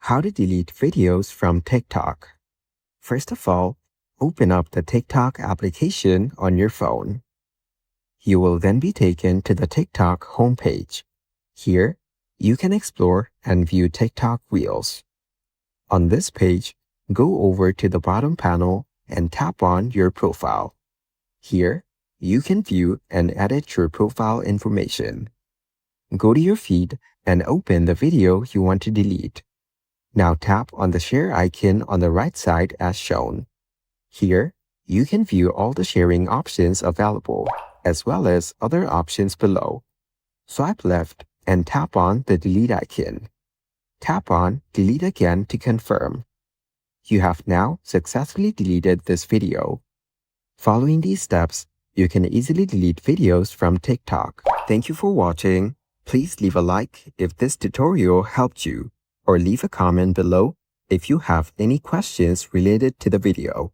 How to delete videos from TikTok. First of all, open up the TikTok application on your phone. You will then be taken to the TikTok homepage. Here, you can explore and view TikTok Reels. On this page, go over to the bottom panel and tap on your profile. Here, you can view and edit your profile information. Go to your feed and open the video you want to delete. Now tap on the share icon on the right side as shown. Here, you can view all the sharing options available, as well as other options below. Swipe left and tap on the delete icon. Tap on delete again to confirm. You have now successfully deleted this video. Following these steps, you can easily delete videos from TikTok. Thank you for watching. Please leave a like if this tutorial helped you, or leave a comment below if you have any questions related to the video.